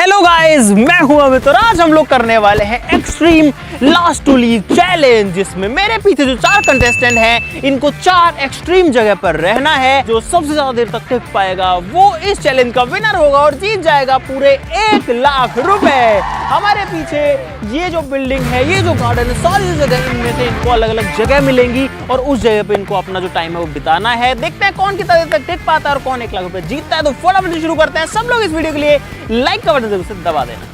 Hello guys, मैं हूं अमित और आज हम लोग करने वाले हैं extreme last to leave challenge, जिसमें मेरे पीछे जो 4 कंटेस्टेंट हैं इनको 4 एक्सट्रीम जगह पर रहना है। जो सबसे ज्यादा देर तक टिक पाएगा वो इस चैलेंज का विनर होगा और जीत जाएगा पूरे 1 लाख रुपए। हमारे पीछे ये जो बिल्डिंग है, ये जो गार्डन है, सारी जगह इनमें से इनको अलग अलग जगह मिलेंगी और उस जगह पे इनको अपना जो टाइम है वो बिताना है। देखते हैं कौन कितना देर तक टिक पाता है और कौन 1 लाख रुपए जीतता है। तो फटाफट शुरू करते हैं। सब लोग इस वीडियो के लिए लाइक का बटन जरूर से दबा देना।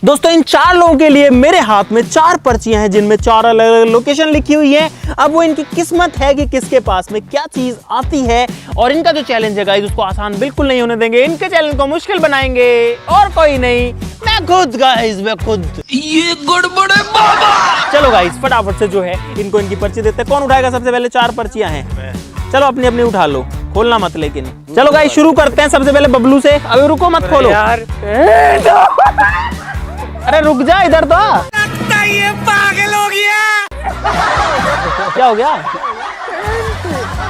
दोस्तों, इन 4 लोगों के लिए मेरे हाथ में 4 पर्चियां हैं जिनमें 4 अलग अलग लोकेशन लिखी हुई है। अब वो इनकी किस्मत है कि किसके पास में क्या चीज आती है। और इनका जो चैलेंज है गाइस, उसको आसान बिल्कुल नहीं होने देंगे। इनके चैलेंज को मुश्किल बनाएंगे और कोई नहीं, मैं खुद गाइस, मैं खुद। ये गड़बड़ है बाबा। चलो गाइस, फटाफट से जो है इनको इनकी पर्ची देते हैं। कौन उठाएगा सबसे पहले? 4 पर्चियां हैं, चलो अपनी अपनी उठा लो, खोलना मत लेकिन। चलो गाइस शुरू करते हैं। सबसे पहले बबलू से। अभी रुको मत, खोलो यार। अरे रुक जा, इधर तो ये पागल हो गया। क्या हो गया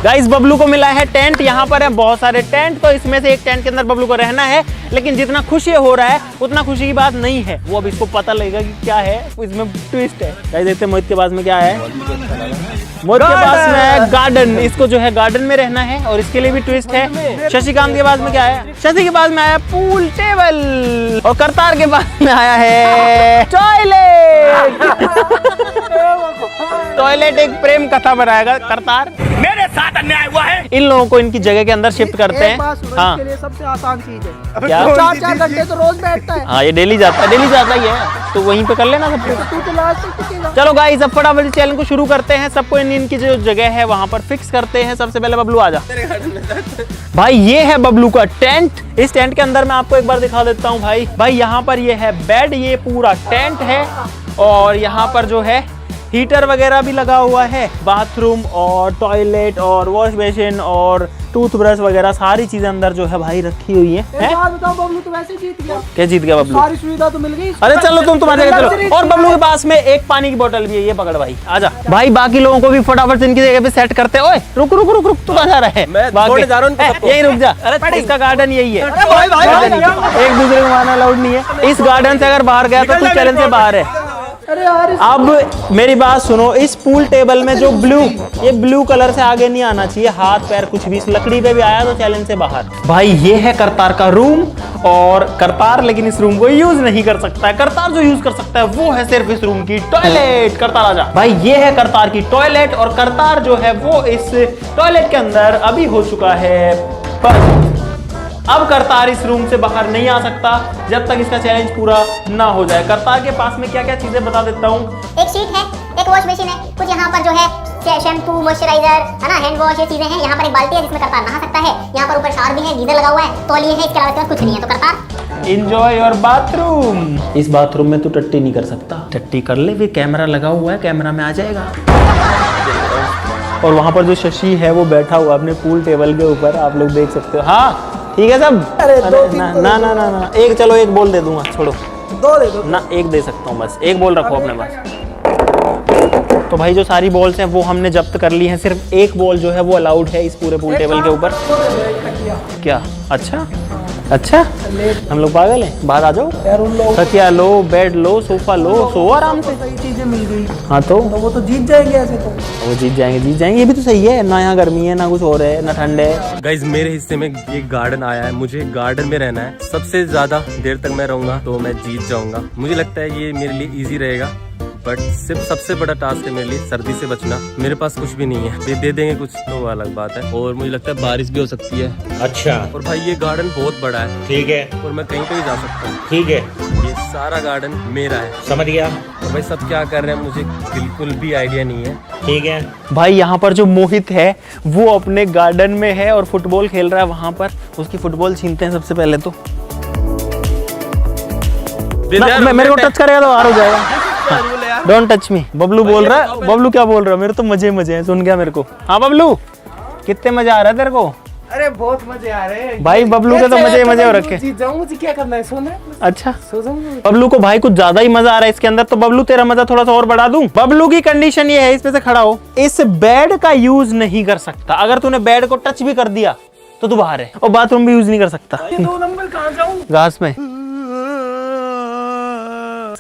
गाइस? बबलू को मिला है टेंट। यहाँ पर है बहुत सारे टेंट, तो इसमें से एक टेंट के अंदर बबलू को रहना है। लेकिन जितना खुशी हो रहा है उतना खुशी की बात नहीं है। वो अब इसको पता लगेगा कि क्या है, इसमें ट्विस्ट है। गाइस देखते हैं मोहित के पास में क्या है। मोहित के पास में है गार्डन। इसको जो है गार्डन में रहना है और इसके लिए भी ट्विस्ट है। शशिकांत के पास में क्या है? शशि के पास में आया पूल टेबल और करतार के पास में आया है टॉयलेट। टॉयलेट एक प्रेम कथा बनाएगा करतार। मेरे साथ अन्याय हुआ है। इन लोगों को इनकी जगह के अंदर शिफ्ट करते हैं। हाँ, के लिए सबसे आसान चीज है। क्या? 4 घंटे तो रोज बैठता है। हाँ, ये डेली जाता ही है, तो वहीं पे कर लेना सब कुछ। चलो गाइस, अब फटाफट चैलेंज को शुरू करते हैं। सबको इनकी जो जगह है वहां पर फिक्स करते हैं। सबसे पहले बबलू आजा। भाई ये है बबलू का टेंट। इस टेंट के अंदर मैं आपको एक बार दिखा देता हूँ भाई यहाँ पर ये है बेड, ये पूरा टेंट है और यहाँ पर जो है हीटर वगैरह भी लगा हुआ है। बाथरूम और टॉयलेट और वॉश बेसिन और टूथब्रश वगैरह सारी चीजें अंदर जो है भाई रखी हुई है। बताओ, बबलू तो वैसे जीत गया। क्या जीत गया बबलू? सारी सुविधा तो मिल गई। अरे चलो तुम्हारे जगह चलो। और बबलू के पास में एक पानी की बोतल भी है, ये पकड़ भाई, आजा भाई। बाकी लोगों को भी फटाफट से इनकी जगह पे सेट करते हैं। ओए रुक रुक रुक रुक, तू कहां जा रहा है? यही रुक जा। अरे इसका गार्डन यही है, एक दूसरे को मारना अलाउड नहीं है। इस गार्डन से अगर बाहर गया तो तू चैलेंज से बाहर है। अरे यार, अब मेरी बात सुनो, इस पूल टेबल में जो ये ब्लू कलर से आगे नहीं आना चाहिए, हाथ पैर कुछ भी। इस लकड़ी पे भी आया तो चैलेंज से बाहर। भाई ये है करतार का रूम और करतार लेकिन इस रूम को यूज नहीं कर सकता है। करतार जो यूज कर सकता है वो है सिर्फ इस रूम की टॉयलेट। करतार आजा भाई, ये है करतार की टॉयलेट और करतार जो है वो इस टॉयलेट के अंदर अभी हो चुका है। पर अब करतार इस रूम से बाहर नहीं आ सकता जब तक इसका चैलेंज पूरा ना हो जाए। करतार के पास में क्या क्या चीजें बता देता हूँ। एक शीट है, एक वॉश बेसिन है, कुछ यहाँ पर जो है शैम्पू, मॉइस्चराइजर है ना, हैंड वॉश, ये चीजें हैं। यहाँ पर एक बाल्टी है जिसमें करतार नहा सकता है। यहाँ पर ऊपर शावर भी है, गीजर लगा हुआ है, तौलिए है, इसके अलावा कुछ नहीं है। तो करतार एंजॉय योर बाथरूम। इस बाथरूम में तू टट्टी नहीं कर सकता। टट्टी कर ले, भी कैमरा लगा हुआ है, कैमरा में आ जाएगा। और वहाँ पर जो शशि है वो बैठा हुआ अपने पूल टेबल के ऊपर, आप लोग देख सकते हो। हाँ ठीक है सब। अरे ना एक, चलो एक बॉल दे दूंगा, छोड़ो। 2 दे दो ना, एक दे सकता हूँ बस। एक बॉल रखो अपने पास। तो भाई जो सारी बॉल्स हैं वो हमने जब्त कर ली हैं। सिर्फ एक बॉल जो है वो अलाउड है इस पूरे पूल टेबल के ऊपर। क्या? अच्छा हम लोग पागल हैं? बाहर आ जाओ। तकिया लो, बेड लो, सोफा लो, सो आराम से। सही चीजें मिल गई। हाँ तो वो तो जीत जाएंगे ऐसे तो। वो जीत जाएंगे। ये भी तो सही है ना, यहाँ गर्मी है ना कुछ और है ना ठंड है। गाइज मेरे हिस्से में ये गार्डन आया है, मुझे गार्डन में रहना है। सबसे ज्यादा देर तक मैं रहूंगा तो मैं जीत जाऊंगा। मुझे लगता है ये मेरे लिए इजी रहेगा, बट सिर्फ सबसे बड़ा टास्क है मेरे लिए सर्दी से बचना। मेरे पास कुछ भी नहीं है, दे देंगे कुछ तो अलग बात है। और मुझे लगता है बारिश भी हो सकती है। अच्छा, और भाई ये गार्डन बहुत बड़ा है। ठीक है, और मैं कहीं पे भी जा सकता हूँ। ठीक है, ये सारा गार्डन मेरा है। समझ गया। और भाई सब क्या कर रहे हैं मुझे बिल्कुल भी आइडिया नहीं है। ठीक है भाई, यहाँ पर जो मोहित है वो अपने गार्डन में है और फुटबॉल खेल रहा है वहां पर। उसकी फुटबॉल छीनते हैं सबसे पहले तो। मेरे को टच करेगा तो बाहर हो जाएगा। Don't touch me. बबलू बोल रहा है। बबलू क्या बोल रहा है? मेरे तो मजे हैं, सुन गया मेरे को। हाँ बबलू, कितने मजा आ रहा है तेरे को? अरे बहुत मजे आ रहे हैं भाई। बबलू के तो मजे हो रखे। जीत जाऊं, मुझे क्या करना है? सोना। अच्छा, सो जाऊं। बबलू को भाई कुछ ज्यादा ही मजा आ रहा है इसके अंदर। तो बबलू तेरा मजा थोड़ा सा और बढ़ा दूं। बबलू की कंडीशन ये है, इस पे से खड़ा हो। इस बेड का यूज नहीं कर सकता। अगर तूने बेड को टच भी कर दिया तो तू बाहर है और बाथरूम भी यूज नहीं कर सकता। 2 नंबर कहाँ जाऊँ? घास में।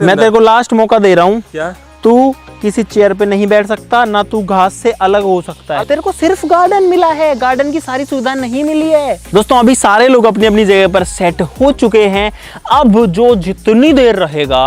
मैं तेरे को लास्ट मौका दे रहा हूँ, क्या? तू किसी चेयर पे नहीं बैठ सकता, ना तू घास से अलग हो सकता है। तेरे को सिर्फ गार्डन मिला है, गार्डन की सारी सुविधा नहीं मिली है। दोस्तों अभी सारे लोग अपनी अपनी जगह पर सेट हो चुके हैं। अब जो जितनी देर रहेगा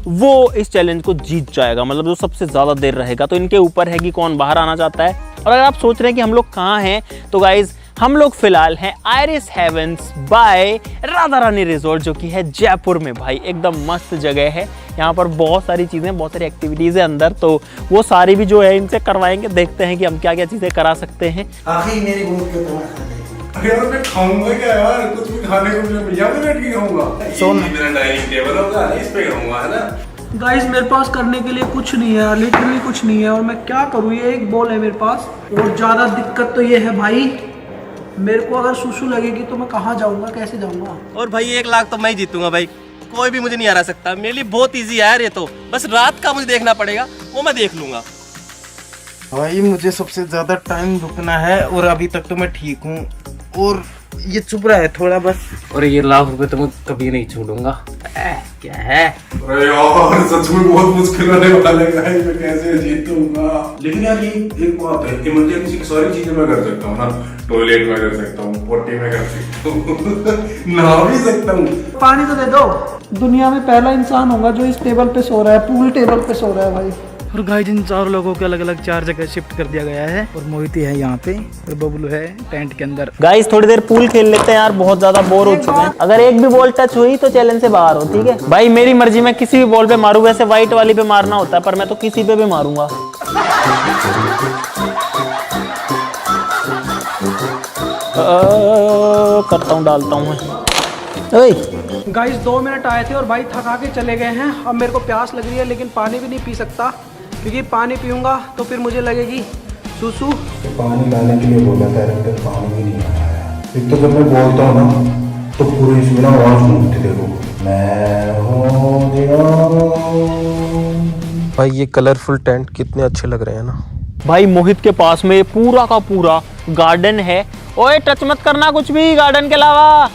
वो इस चैलेंज को जीत जाएगा, मतलब जो सबसे ज्यादा देर रहेगा। तो इनके ऊपर है कि कौन बाहर आना चाहता है। और अगर आप सोच रहे हैं कि हम लोग कहाँ हैं, तो गाइज हम लोग फिलहाल हैं iris heavens bye Radha Rani resort, जो कि है जयपुर में। भाई एकदम मस्त जगह है, यहाँ पर बहुत सारी चीजें, बहुत सारी एक्टिविटीज है अंदर, तो वो सारी भी जो है इनसे करवाएंगे। देखते हैं कि हम क्या क्या चीजें करा सकते हैं। आखिर मेरी गोद के तुम्हें अरे यार मैं खाऊंगा क्या यार, कुछ भी खाने को मिले यहाँ पे बैठ के खाऊंगा। सोन मेरा डाइनिंग टेबल होगा, इस पे खाऊंगा, है ना। गाइस मेरे पास करने के लिए कुछ नहीं है, लिटरली कुछ नहीं है, और मैं क्या करूँ। ये एक बॉल है मेरे पास, और ज्यादा दिक्कत तो ये है भाई, मेरे को अगर सुसु लगेगी तो मैं कहाँ जाऊंगा, कैसे जाऊंगा। और भाई 1 लाख तो मैं ही जीतूंगा भाई, कोई भी मुझे नहीं हरा सकता। मेरे लिए बहुत इजी है यार ये तो, बस रात का मुझे देखना पड़ेगा, वो मैं देख लूंगा। भाई मुझे सबसे ज्यादा टाइम रुकना है, और अभी तक तो मैं ठीक हूँ, और ये चुप रहा है थोड़ा बस। और ये ₹1,00,000 तो मैं कभी नहीं छोड़ूंगा। क्या है? अरे यार सच में बहुत मुश्किल होने वाला है भाई, मैं कैसे जीतूंगा। लेकिन यार ये एक बात है, इमरजेंसी की सारी चीजें मैं कर सकता हूँ ना। टॉयलेट में कर सकता हूँ, पोटी में कर सकता हूँ, नहा भी सकता हूँ। पानी तो दे दो। दुनिया में पहला इंसान होगा जो इस टेबल पे सो रहा है, पूल टेबल पे सो रहा है भाई। और गाइस इन 4 लोगों को अलग अलग 4 जगह शिफ्ट कर दिया गया है, और मोहिती है यहाँ पे, और बबलू है टेंट के अंदर। गाइस थोड़ी देर पूल खेल लेते हैं यार, बहुत ज्यादा बोर हो चुके हैं। अगर एक भी बॉल टच हुई तो चैलेंज से बाहर हो, ठीक है भाई। मेरी मर्जी, मैं किसी भी बॉल पे मारूं। वैसे व्हाइट वाली पे मारना होता है, पर मैं तो किसी पे भी मारूंगा। करता हूँ, डालता हूँ मैं। गाइस 2 मिनट आए थे और भाई थका के चले गए हैं। अब मेरे को प्यास लग रही है, लेकिन पानी भी नहीं पी सकता, क्योंकि पानी पीऊंगा तो फिर मुझे लगेगी सुसु। पानी लाने के लिए बोला था, लेकिन पानी भी नहीं आया। एक तो जब मैं बोलता हूँ ना, तो पूरी इसमें ना आवाज घूमती, देखो मैं हो गया। भाई ये कलरफुल टेंट कितने अच्छे लग रहे हैं ना। भाई मोहित के पास में पूरा का पूरा गार्डन है। ओए टच मत करना कुछ भी गार्डन के अलावा,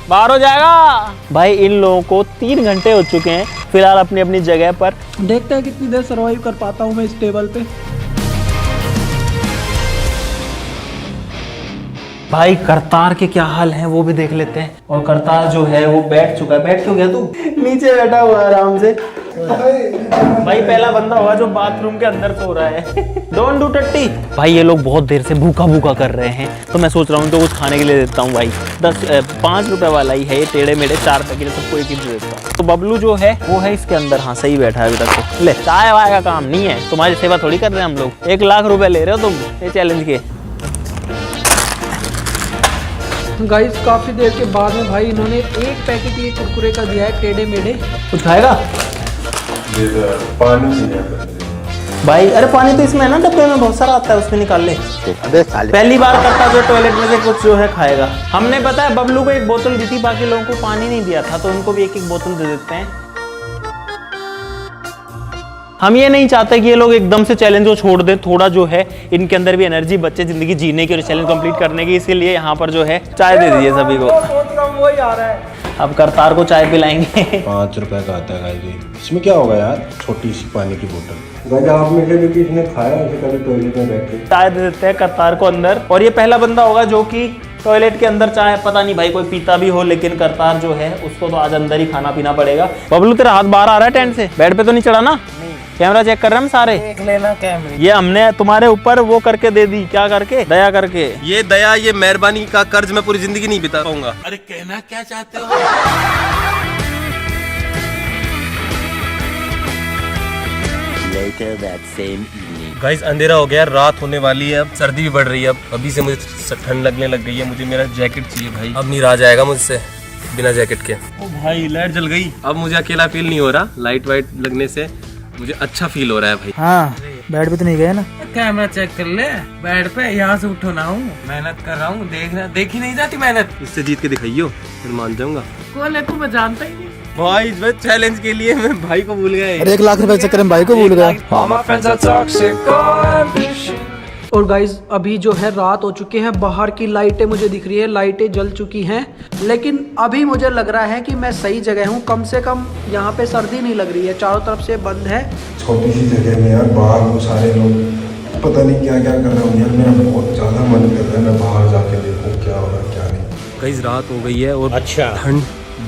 बाहर हो जाएगा। भाई इन लोगों को 3 घंटे हो चुके हैं फिलहाल अपनी अपनी जगह पर। देखते हैं कितनी देर सर्वाइव कर पाता हूँ मैं इस टेबल पे। भाई करतार के क्या हाल है वो भी देख लेते हैं। और करतार जो है वो बैठ चुका है। बैठ क्यों गया तू? नीचे बैठा हुआ आराम से। भाई पहला बंदा होगा जो बाथरूम के अंदर सो रहा है। डोंट डू टट्टी। भाई ये लोग बहुत देर से भूखा भूखा कर रहे हैं, तो मैं सोच रहा हूँ तो कुछ खाने के लिए देता हूँ भाई। 5 रुपए वाला ही है ये, टेढ़े मेढ़े 4 पैकेट सबको एक ही दे देता हूँ। तो बबलू जो है वो है इसके अंदर। हाँ सही बैठा है अभी तक तो। ले चाय वाय का काम नहीं है, तुम्हारी सेवा थोड़ी कर रहे हैं हम लोग। 1 लाख रुपए ले रहे हो तुम ये चैलेंज के। गाइस काफी देर के बाद में भाई इन्होंने 1 पैकेट ये कुरकुरे का दिया है, टेढ़े मेढ़े। कुछ खाएगा पानी पीना भाई? अरे पानी तो इसमें है ना, डब्बे में बहुत सारा आता है, उसमें निकाल ले। पहली बार करता जो टॉयलेट में से कुछ जो है खाएगा। हमने पता है बबलू को 1 बोतल दी थी, बाकी लोगों को पानी नहीं दिया था, तो उनको भी 1-1 बोतल दे देते हैं। हम ये नहीं चाहते कि ये लोग एकदम से चैलेंज को छोड़ दें, थोड़ा जो है इनके अंदर भी एनर्जी बचे जिंदगी जीने की और चैलेंज कंप्लीट करने की। इसीलिए यहाँ पर जो है चाय दे दीजिए सभी को। वही आ रहा है। अब करतार को चाय पिलाएंगे। 5 रुपए का आता है गाइस, इसमें क्या होगा यार, छोटी सी पानी की बोतल। गाइस आप में से भी इसने खाया ऐसे कभी टॉयलेट में बैठ के? चाय दे देते हैं करतार को अंदर। और ये पहला बंदा होगा जो कि टॉयलेट के अंदर चाय, पता नहीं भाई कोई पीता भी हो, लेकिन करतार जो है उसको तो आज अंदर ही खाना पीना पड़ेगा। बबलू तेरा हाथ बाहर आ रहा है टेंट से, बेड पे तो नहीं चढ़ा ना? कैमरा चेक कर रहे हैं हम सारे। देख लेना कैमरे। ये हमने तुम्हारे ऊपर वो करके दे दी, क्या करके? दया करके। ये दया, ये मेहरबानी का कर्ज मैं पूरी जिंदगी नहीं बिता पाऊंगा। अरे कहना क्या चाहते हो? गाइस अंधेरा हो गया, रात होने वाली है, अब सर्दी भी बढ़ रही है। अब अभी से मुझे ठंड लगने लग गई है। मुझे मेरा जैकेट चाहिए भाई, अब नहीं रहा जाएगा मुझसे बिना जैकेट के। ओ भाई लाइट जल गई, अब मुझे अकेला फील नहीं हो रहा। लाइट वाइट लगने से मुझे अच्छा फील हो रहा है भाई। हाँ बेड पे तो नहीं गए ना? कैमरा चेक कर ले, बेड पे यहाँ से उठो ना हूँ, मेहनत कर रहा हूँ, देखना देखी नहीं जाती मेहनत। इससे जीत के दिखाइयो, फिर मान जाऊंगा। कौन है तू? मैं जानता ही नहीं भाई इस चैलेंज के लिए मैं भाई को भूल गया। अरे 1 लाख रुपए चक्कर में भाई को भूल गया। और गाइज अभी जो है रात हो चुकी है, बाहर की लाइटें मुझे दिख रही है, लाइटें जल चुकी हैं, लेकिन अभी मुझे लग रहा है कि मैं सही जगह हूँ। कम से कम यहाँ पे सर्दी नहीं लग रही है, चारों तरफ से बंद है। छोटी सी जगह में यार, बाहर वो सारे लोग पता नहीं क्या क्या कर रहे होंगे यार। मेरा बहुत ज़्यादा मन कर रहा है मैं बाहर जाके देखूँ क्या हो रहा है क्या नहीं। कई रात हो गई है और अच्छा ठंड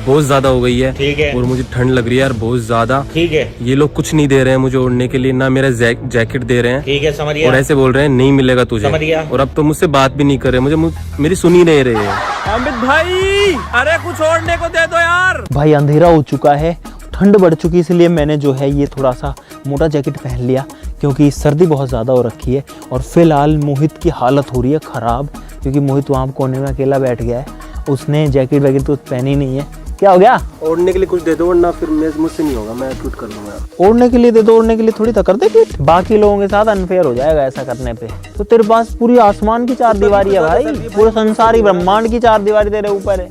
बहुत ज्यादा हो गई है। ठीक है। और मुझे ठंड लग रही है यार बहुत ज्यादा। ठीक है। ये लोग कुछ नहीं दे रहे हैं मुझे ओढ़ने के लिए, ना मेरा जैकेट दे रहे हैं। ठीक है, समझ गया। और ऐसे बोल रहे हैं नहीं मिलेगा तुझे। समझ गया। और अब तो मुझसे बात भी नहीं कर रहे, मेरी सुन ही नहीं रहे हैं। अमित भाई अरे कुछ ओढ़ने को दे दो यार। भाई अंधेरा हो चुका है, ठंड बढ़ चुकी, इसलिए मैंने जो है ये थोड़ा सा मोटा जैकेट पहन लिया, क्योंकि सर्दी बहुत ज़्यादा हो रखी है। और फिलहाल मोहित की हालत हो रही है ख़राब, क्योंकि मोहित वहाँ कोने में अकेला बैठ गया है, उसने जैकेट वैकेट तो पहनी नहीं है। क्या हो गया? ओढ़ने के लिए कुछ दे दो वरना फिर मुझसे नहीं होगा, मैं शूट कर लूँगा। ओढ़ने के लिए दे दो, ओढ़ने के लिए थोड़ी कर दे फिट, बाकी लोगों के साथ अनफेयर हो जाएगा ऐसा करने पे। तो तेरे पास पूरी आसमान की चार दीवारी है भाई, पूरे संसारी ब्रह्मांड की चार दीवारी तेरे ऊपर है।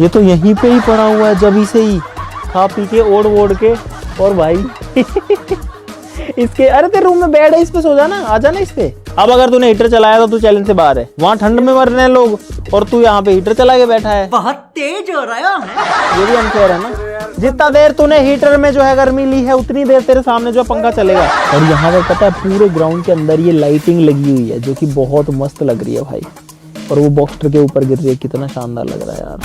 ये तो यहीं पे ही पड़ा हुआ है जब से ही, खा पी के ओढ़ के। और भाई इसके, अरे तेरे रूम में बेड है, इस पे सो जाना, आ जाना इस पे। अब अगर तूने हीटर चलाया तो तू चैलेंज से बाहर है, वहाँ ठंड में मर रहे हैं लोग और तू यहाँ पे हीटर चला के बैठा है। बहुत तेज हो रहा है, ये भी अनफेयर है ना। जितना देर तूने हीटर में जो है गर्मी ली है, उतनी देर तेरे सामने जो पंखा चलेगा। और यहाँ पर पता है पूरे ग्राउंड के अंदर ये लाइटिंग लगी हुई है, जो कि बहुत मस्त लग रही है भाई। और वो बॉक्सर के ऊपर गिर रही है, कितना शानदार लग रहा है यार।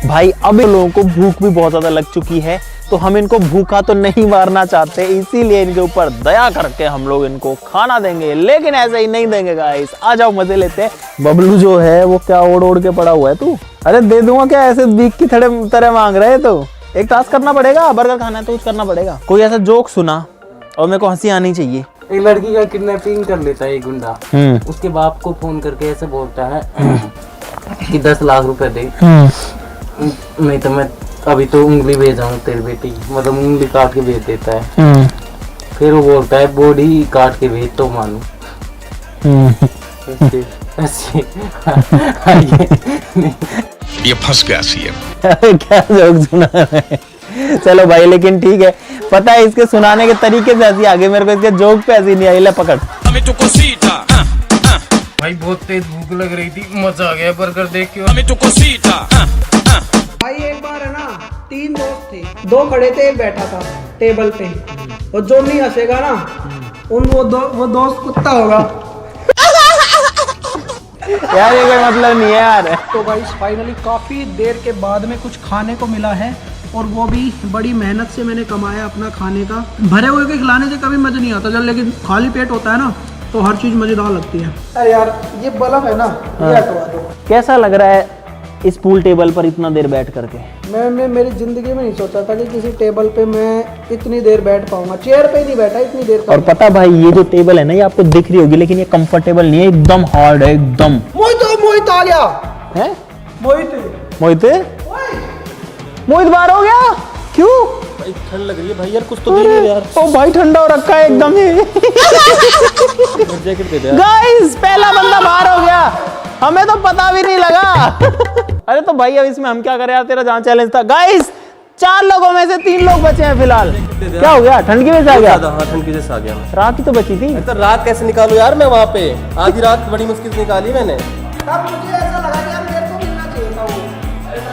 भाई अब इन लोगों को भूख भी बहुत ज्यादा लग चुकी है, तो हम इनको भूखा तो नहीं मारना चाहते, इसीलिए इनके ऊपर दया करके हम लोग इनको खाना देंगे, लेकिन ऐसे ही नहीं देंगे गाइस। आ जाओ मजे लेते हैं। बबलू जो है वो क्या ओढ़ के पड़ा हुआ है तू? अरे दे दूंगा क्या, ऐसे बीक की तरह मांग रहे हैं? तो एक टास्क करना पड़ेगा, बर्गर खाना है तो कुछ करना पड़ेगा। कोई ऐसा जोक सुना और मेरे को हंसी आनी चाहिए। एक लड़की का किडनैपिंग कर लेता है एक गुंडा, उसके बाप को फोन करके ऐसे बोलता है कि 10 लाख रुपए दे, नहीं तो मैं अभी तो उंगली भेजाऊं तेरी बेटी, मतलब उंगली काट के भेज देता है। फिर वो बोलता है बॉडी काट के भेज तो मानू। ये फंस गया सीएम। क्या जोक सुना है? चलो भाई, लेकिन ठीक है, पता है इसके सुनाने के तरीके से हंसी आ गई मेरे को, इसके जोक पे हंसी नहीं आई। ले पकड़। भाई बहुत तेज भूख लग रही थी, मजा आ गया बर्गर देख के। भाई एक बार है ना, 3 दोस्त थे, 2 खड़े थे, एक बैठा था टेबल पे, और जो नहीं हंसेगा ना वो दोस्त कुत्ता होगा। यार ये कोई मतलब नहीं है यार। तो भाई फाइनली काफी देर के बाद में कुछ खाने को मिला है, और वो भी बड़ी मेहनत से मैंने कमाया अपना खाने का। भरे हुए के खिलाने से कभी मजा नहीं आता जब, लेकिन खाली पेट होता है ना तो हर चीज मजेदार लगती है। अरे यार ये बल्ब है ना, ये हटवा दो। कैसा लग रहा है इस पूल टेबल पर इतना देर बैठ करके? मैं मेरी जिंदगी में नहीं सोचा था कि किसी टेबल पे मैं इतनी देर बैठ पाऊंगा। चेयर पे नहीं बैठा इतनी देर। और पता भाई, ये जो टेबल है ना, ये आपको दिख रही होगी, लेकिन ये कंफर्टेबल नहीं है, एकदम हार्ड है एकदम। मोहित आ गया है। मोहित मोहित बाहर हो गया क्यों? भाई ठंड लग रही है भाई यार, कुछ तो दे दो यार। ओ भाई ठंडा हो रखा है एकदम ही। जैकेट दे दे गाइस पहला बंदा बाहर हो गया, हमें तो पता भी नहीं लगा। अरे तो भाई अब इसमें हम क्या करें यार, तेरा जहाँ चैलेंज था। गाइस 4 लोगों में से 3 लोग बचे हैं फिलहाल। क्या हो गया? ठंड की वजह से आ गया? हाँ ठंड की वजह से आ गया। रात ही तो बची थी। तो रात कैसे निकालू यार मैं वहाँ पे? आधी रात बड़ी मुश्किल से निकाली मैंने। तब मुझे ऐसा लगा कि यार मेरे को मिलना चाहिए था वो,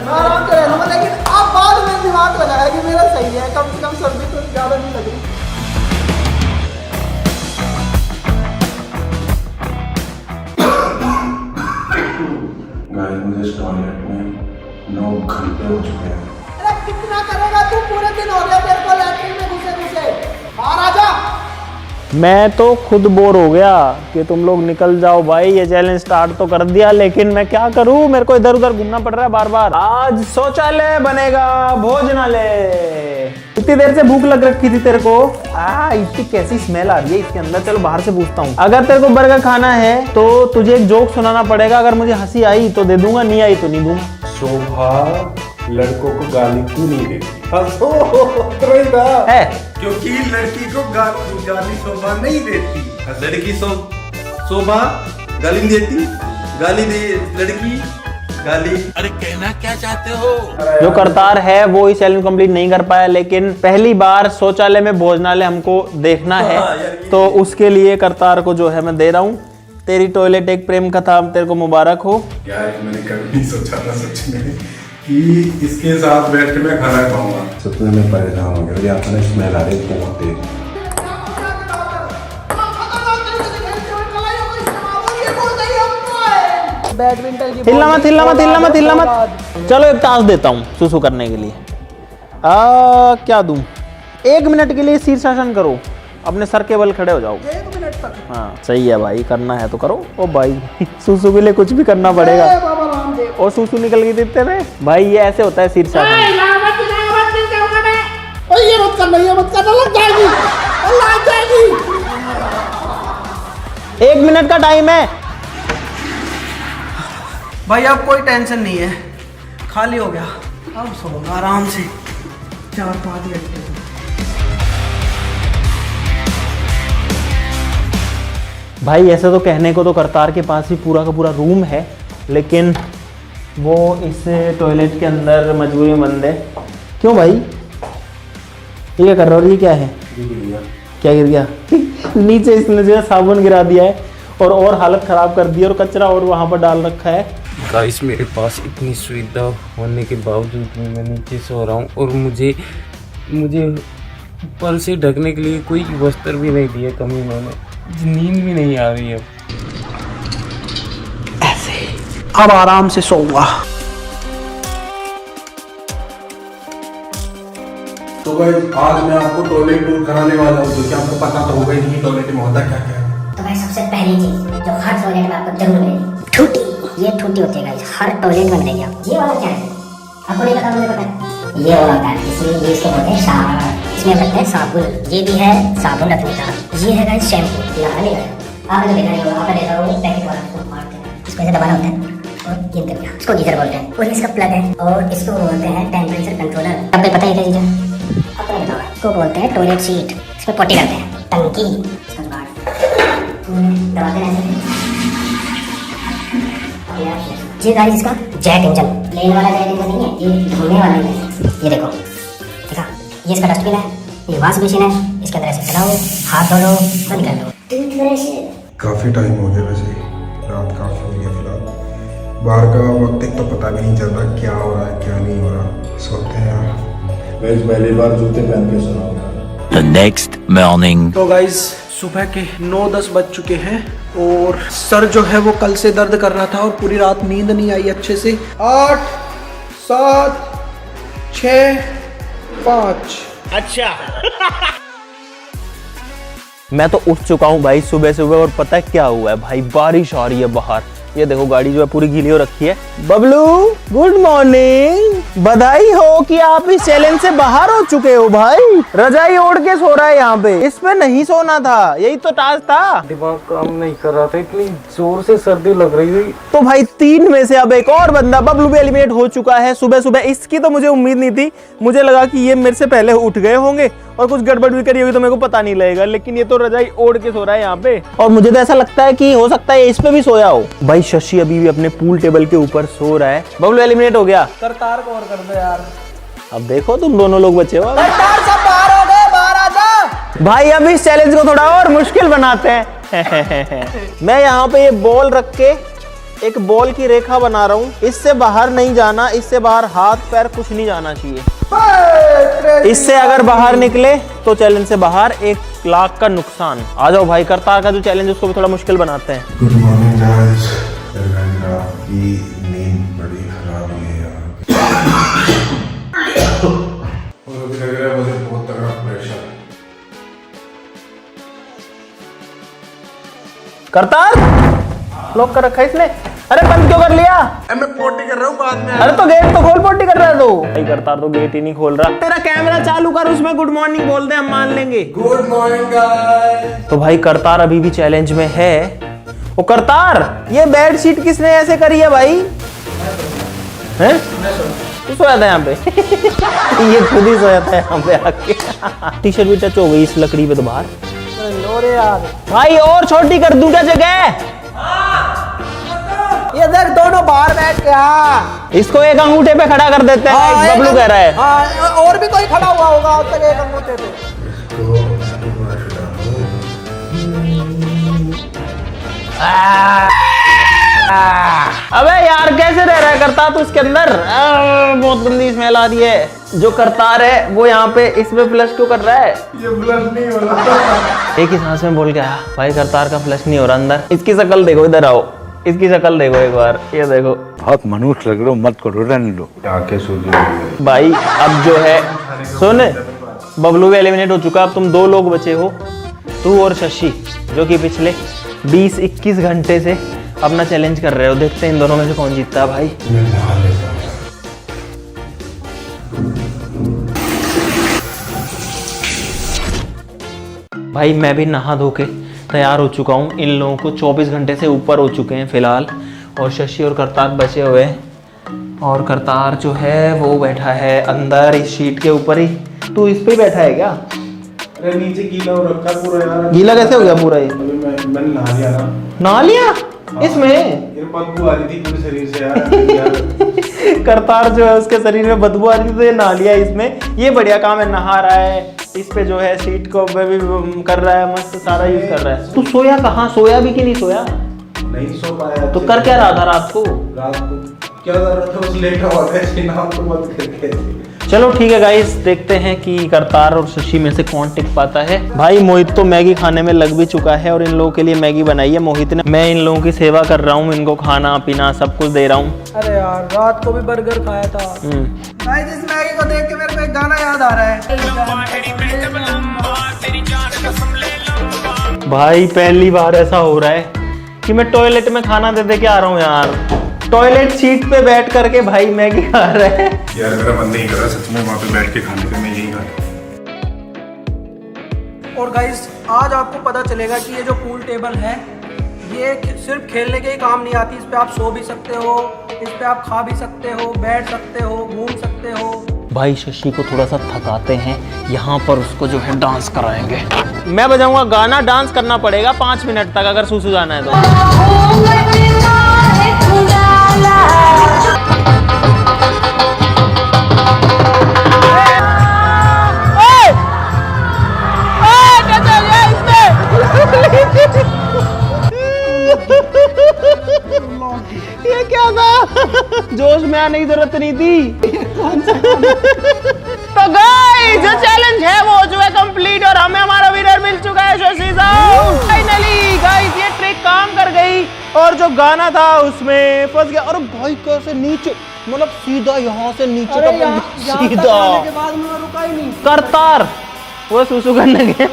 मैं आराम से रहूँगा, लेकिन अब बाद में दिमाग लगाया कि मेरा सही है, कम से कम सर्दी तो ज़्यादा नहीं लग रही। गाइस मुझे टॉयलेट में 9 घंटे हो चुके हैं। अरे कितना करेगा तू? पूरे दिन हो गया तेरे को लैट्रिन में घुसे, बाहर आ जा। मैं तो खुद बोर हो गया कि तुम लोग निकल जाओ भाई। ये चैलेंज स्टार्ट तो कर दिया, लेकिन मैं क्या करूं, मेरे को इधर उधर घूमना पड़ रहा है बार बार। आज शौचालय बनेगा भोजनालय। इतनी देर से भूख लग रखी थी तेरे को। इतनी कैसी स्मेल आ रही है इसके अंदर। चलो बाहर से पूछता हूँ। अगर तेरे को बर्गर खाना है तो तुझे एक जोक सुनाना पड़ेगा। अगर मुझे हंसी आई तो दे दूंगा, नहीं आई तो नहीं दूंगा। शोभा लड़कों को गाली क्यों नहीं देती? है क्योंकि लड़की को गाली शोभा नहीं देती। लड़की शोभा गाली नहीं देती, गाली दे लड़की गाली। जो करतार है वो इस चैलेंज कंप्लीट नहीं कर पाया, लेकिन पहली बार शौचालय में भोजनालय हमको देखना है, तो उसके लिए करतार को जो है मैं दे रहा हूँ। तेरी टॉयलेट एक प्रेम कथा तेरे को मुबारक हो। यार मैंने कभी नहीं सोचा था सच में कि इसके साथ बैठ के मैं खाना खाऊंगा। सपने में परेशान हो गया, यहाँ पर स्मेल आ रही है बहुत तेज। हिलना मत, हिलना मत, हिलना मत, हिलना मत। चलो एक टास्क देता हूँ सुसु करने के लिए। क्या दूं? 1 मिनट के लिए शीर्षासन करो, अपने सर के बल खड़े हो जाओ। 1 मिनट तक? हाँ सही है भाई, करना है तो करो। ओ भाई सुसु के लिए कुछ भी करना पड़ेगा। और सुसु निकल गई देते में भाई, ये ऐसे होता है शीर्षासन। ये मत करना, ये मत करना, लग जाएगी, लग जाएगी। 1 मिनट का टाइम है भाई, अब कोई टेंशन नहीं है, खाली हो गया। अब सोऊंगा आराम से 4-5 घंटे। भाई ऐसे तो कहने को तो करतार के पास ही पूरा का पूरा रूम है, लेकिन वो इस टॉयलेट के अंदर मजबूरी में बंद है। क्यों भाई, ये क्या कर रहा है? ये क्या है? क्या गिर गया? नीचे इसने जो है साबुन गिरा दिया है और हालत खराब कर दी है, और कचरा और वहाँ पर डाल रखा है। गाइस मेरे पास इतनी सुविधा होने के बावजूद भी मैं नीचे सो रहा हूँ, और मुझे ऊपर से ढकने के लिए कोई वस्त्र भी नहीं दिया कमीनों ने। नींद भी नहीं आ रही है। ऐसे अब आराम से सोऊंगा। तो भाई आज मैं आपको टॉयलेट टूर कराने वाला हूँ, क्योंकि आपको पता तो होगा ही नहीं टॉयलेट में होता क्या क्या है। तो भाई सबसे पहली चीज जो हर टॉयलेट में आपको जरूर मिलेगी, ठूटी। ये ठूटी होती है गाइस, हर टॉयलेट में मिलेगी आपको। ये वाला क्या है आपको नहीं पता? मुझे पता है ये वाला होता है, इसलिए ये इसको बोलते हैं साबुन। इसमें रखते हैं साबुन, ये भी है साबुन रखने का। ये है गाइस शैम्पू, नहाने का। आपने देखा नहीं होगा, आपने देखा होगा पैकेट वाला को मारते हैं, इसको ऐसे दबाना होता है और ये दबिया, इसको गीजर बोलते हैं। और इसका प्लग है, और इसको बोलते हैं टेम्परेचर कंट्रोलर। आपको पता है क्या चीज है? आपको बताओ। इसको बोलते हैं टॉयलेट सीट, इसमें पोटी करते हैं। टंकी दबाते हैं। ये गाइस इसका जेट इंजन, लेन वाला जेट इंजन नहीं है, ये घूमने वाला है। ये देखो, देखा? ये इसका डस्टबिन है, ये वॉश मशीन है, इसके अंदर ऐसे चलाओ, हाथ धो लो, बंद कर लो। काफ़ी टाइम हो गया वैसे, रात काफ़ी हो गया फिलहाल। बाहर का वक्त एक तो पता भी नहीं चल रहा क्या हो रहा है क्या नहीं हो रहा। सोते हैं यार। मैं पहली बार जूते पहन के सोना हूँ। The next morning. तो गाइस सुबह के 9-10 बज चुके हैं, और सर जो है वो कल से दर्द कर रहा था, और पूरी रात नींद नहीं आई अच्छे से। 8, 7, 6, 5। अच्छा मैं तो उठ चुका हूँ भाई सुबह सुबह, और पता है क्या हुआ है भाई? बारिश आ रही है बाहर। ये देखो गाड़ी जो है पूरी गीली हो रखी है। बबलू गुड मॉर्निंग, बधाई हो कि आप इस चैलेंज से बाहर हो चुके हो भाई। रजाई ओढ़ के सो रहा है यहाँ पे, इस पे नहीं सोना था, यही तो टास्क था। दिमाग काम नहीं कर रहा था, इतनी जोर से सर्दी लग रही थी। तो भाई 3 में से अब एक और बंदा बबलू भी एलिमिनेट हो चुका है सुबह सुबह। इसकी तो मुझे उम्मीद नहीं थी, मुझे लगा कि ये मेरे से पहले उठ गए होंगे और कुछ गड़बड़ भी करी होगी तो मेरे को पता नहीं लगेगा, लेकिन ये तो रजाई ओढ़ के सो रहा है यहाँ पे। और मुझे तो ऐसा लगता है कि हो सकता है इस पे भी सोया हो। भाई शशि अभी भी अपने पूल टेबल के ऊपर सो रहा है। बबलू एलिमिनेट हो गया। करतार को और कर दो यार। अब देखो तुम दोनों लोग बचे हो। करतार सब बाहर हो गए, बाहर आ जा। भाई अब इस चैलेंज को थोड़ा और मुश्किल बनाते हैं। मैं यहाँ पे ये बॉल रख के एक बॉल की रेखा बना रहा हूँ, इससे बाहर नहीं जाना, इससे बाहर हाथ पैर कुछ नहीं जाना चाहिए। इससे अगर बाहर निकले तो चैलेंज से बाहर 1 लाख का नुकसान। आ जाओ भाई, करतार का जो चैलेंज है उसको भी थोड़ा मुश्किल बनाते हैं। Good morning guys. रात की नींद बड़ी खराब हुई है यार। और अभी लग रहा है मुझे बहुत तगड़ा प्रेशर। करतार लॉक कर रखा है इसने। अरे बंद क्यों कर लिया? मैं पोटी कर रहा हूँ बाद में। अरे तो गेट तो खोल, पोटी कर रहा है तो। भाई करतार तो गेट ही नहीं खोल रहा। तेरा कैमरा चालू कर, उसमें गुड मॉर्निंग बोल दे, हम मान लेंगे। Good morning guys. तो भाई करतार अभी भी चैलेंज में है। ओ करतार, ये बेड शीट किसने ऐसे करी है भाई? हैं? तू सोया था यहाँ पे? ये खुद ही सोया था यहाँ पे आके। टी शर्ट भी टच हो गई इस लकड़ी पे तो बाहर। लो रे यार, भाई और छोटी कर दूं क्या जगह? ये देख दोनों बाहर बैठ के। हाँ इसको एक अंगूठे पे खड़ा कर देते हैं, हाँ, बबलू कह रहा है। हाँ, और भी कोई खड़ा हुआ होगा अब तक एक अंगूठे पे। अबे यार कैसे रह रहा है करतार तू इसके अंदर? बहुत गंदी स्मेल आ रही है। जो करतार है वो यहाँ पे इसमें फ्लश क्यों कर रहा है? ये ब्लश नहीं हो रहा। एक ही सांस में बोल के आया भाई करतार का फ्लश नहीं हो रहा अंदर। इसकी शक्ल देखो, इधर आओ, इसकी शक्ल देखो एक बार, ये देखो। बहुत मनुष्य लग रहे हो, मत करो, रहने दो। आंखें सूजी भाई अब जो है सुन, बबलू भी एलिमिनेट हो चुका। अब तुम 2 लोग बचे हो, तू और शशि, जो कि पिछले 20-21 घंटे से अपना चैलेंज कर रहे हो। देखते हैं इन दोनों में से कौन जीतता है भाई। भाई मैं भी नहा धो के तैयार हो चुका हूँ। इन लोगों को 24 घंटे से ऊपर हो चुके हैं फिलहाल, और शशि और करतार बचे हुए हैं। और करतार जो है वो बैठा है अंदर इस शीट के ऊपर ही। तू इस पे ही बैठा है क्या? अरे नीचे गीला हो रखा पूरा यार। गीला कैसे हो गया पूरा ये? मैंने नहा लिया ना। नहा लिया इसमें? ये बदबू आ रही थी पूरे शरीर से यार। करतार जो है उसके शरीर में बदबू आ रही थी तो ये नहा लिया इसमें। ये बढ़िया काम है, नहा रहा है इस पे जो है शीट को भी कर रहा है, मस्त सारा यूज कर रहा है। तू सोया कहाँ? सोया भी कि नहीं सोया? नहीं सो पाया। तो कर क्या रहा था रात को? रात को क्या कर रहा था? बस लेटा हुआ था, ऐसे नाम तो मत करके। चलो ठीक है गाइस, देखते हैं कि करतार और शशि में से कौन टिक पाता है। भाई मोहित तो मैगी खाने में लग भी चुका है और इन लोगों के लिए मैगी बनाई है मोहित ने। मैं इन लोगों की सेवा कर रहा हूँ, इनको खाना पीना सब कुछ दे रहा हूँ। अरे यार रात को भी बर्गर खाया था। भाई जिस मैगी को देख के मेरे को एक गाना याद आ रहा है। भाई पहली बार ऐसा हो रहा है कि मैं टॉयलेट में खाना दे के आ रहा हूँ यार। टॉयलेट सीट पे बैठ करके भाई मैगी खा रहे हैं। यार मेरा मन नहीं कर रहा सच में वहाँ पे बैठ के खाने का, मैं यही खा। और गाइस आज आपको पता चलेगा कि ये जो पूल टेबल है ये सिर्फ खेलने के ही काम नहीं आती। इस पे आप सो भी सकते हो, इस पे आप खा भी सकते हो, बैठ सकते हो, घूम सकते हो। भाई शशि को थोड़ा सा थकाते हैं, यहाँ पर उसको जो है डांस कराएंगे। मैं बजाऊंगा गाना, डांस करना पड़ेगा 5 मिनट तक अगर सुसु जाना है तो। ये क्या था? जोश में आने की जरूरत नहीं थी। तो गाइस जो चैलेंज है वो हो चुका है कंप्लीट और हमें हमारा विनर मिल चुका है शशि साहब। फाइनली गाइस ये ट्रिक काम कर गई और जो गाना था उसमें फंस गया। और भाई कैसे नीचे, मतलब सीधा यहाँ से नीचे का सीधा के बाद मैं रुका ही नहीं। करतार वो सुसु करने गया।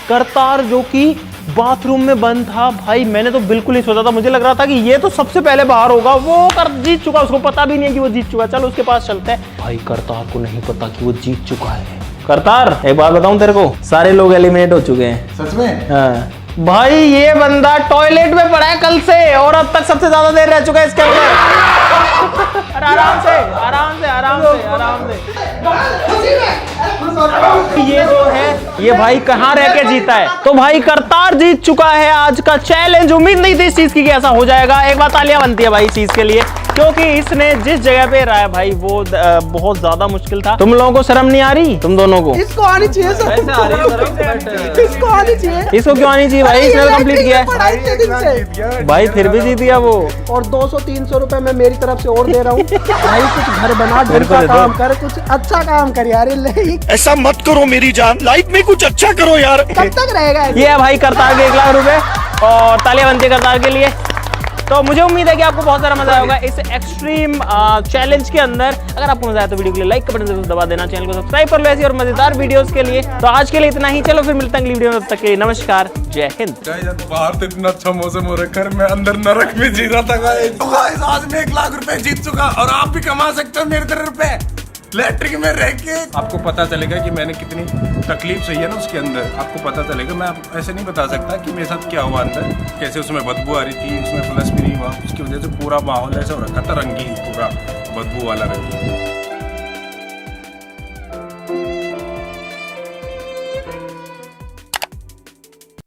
करतार जो कि बाथरूम में बंद था। भाई मैंने तो बिल्कुल नहीं सोचा था, मुझे लग रहा था कि ये तो सबसे पहले बाहर होगा। वो जीत चुका, उसको पता भी नहीं है कि वो जीत चुका। चल उसके पास चलते हैं। भाई करतार को नहीं पता कि वो जीत चुका है। करतार एक बात बताऊं तेरे को, सारे लोग एलिमिनेट हो चुके हैं। सच में? हाँ भाई ये बंदा टॉयलेट में पड़ा है कल से और अब तक सबसे ज्यादा देर रह चुका है इसके अंदर। आराम से आराम से आराम से आराम से। ये जो है ये भाई कहाँ रह के जीता है? तो भाई करतार जीत चुका है आज का चैलेंज। उम्मीद नहीं थी इस चीज की कि ऐसा हो जाएगा। एक बात तालियां बनती है भाई इस चीज के लिए, क्योंकि इसने जिस जगह पे रहा है भाई वो बहुत ज्यादा मुश्किल था। तुम लोगों को शर्म नहीं आ रही? तुम दोनों को इसको आनी चाहिए सर। इसको आनी चाहिए। इसको क्यों आनी चाहिए भाई? इसने कंप्लीट किया है भाई, फिर भी जीत गया वो। और 200-300 रुपए मैं मेरी तरफ से और दे रहा हूँ। भाई कुछ घर बना, ढंग का काम कर, कुछ अच्छा काम कर यार। ऐसा मत करो मेरी जान, लाइफ में कुछ अच्छा करो यार। कब तक रहेगा? ये है भाई करतार के 1 लाख रुपए और तालियां बनती है करतार के लिए। तो मुझे उम्मीद है कि आपको बहुत सारा मजा आएगा इस एक्सट्रीम चैलेंज के अंदर। अगर आपको मजा आया तो वीडियो के लिए लाइक का बटन जरूर दबा देना, चैनल को सब्सक्राइब कर लो ऐसी और मजेदार वीडियोस के लिए। तो आज के लिए इतना ही, चलो फिर मिलते हैं अगली वीडियो में। तब तक के लिए नमस्कार, जय हिंद। बाहर तो इतना अच्छा मौसम हो रखा है, मैं अंदर नरक में जी रहा था गाइस। तो गाइस आज मैं 1 लाख रुपए जीत चुका और आप भी कमा सकते हो मेरे तरह रुपए लैट्रिन में रह के। आपको पता चलेगा कि मैंने कितनी तकलीफ सही है ना उसके अंदर, आपको पता चलेगा। मैं आपको ऐसे नहीं बता सकता कि मेरे साथ क्या हुआ अंदर, कैसे उसमें बदबू आ रही थी, उसमें फ्लश भी नहीं हुआ, उसकी वजह से पूरा माहौल ऐसा हो रखा था रंगीन, पूरा बदबू वाला रंगीन।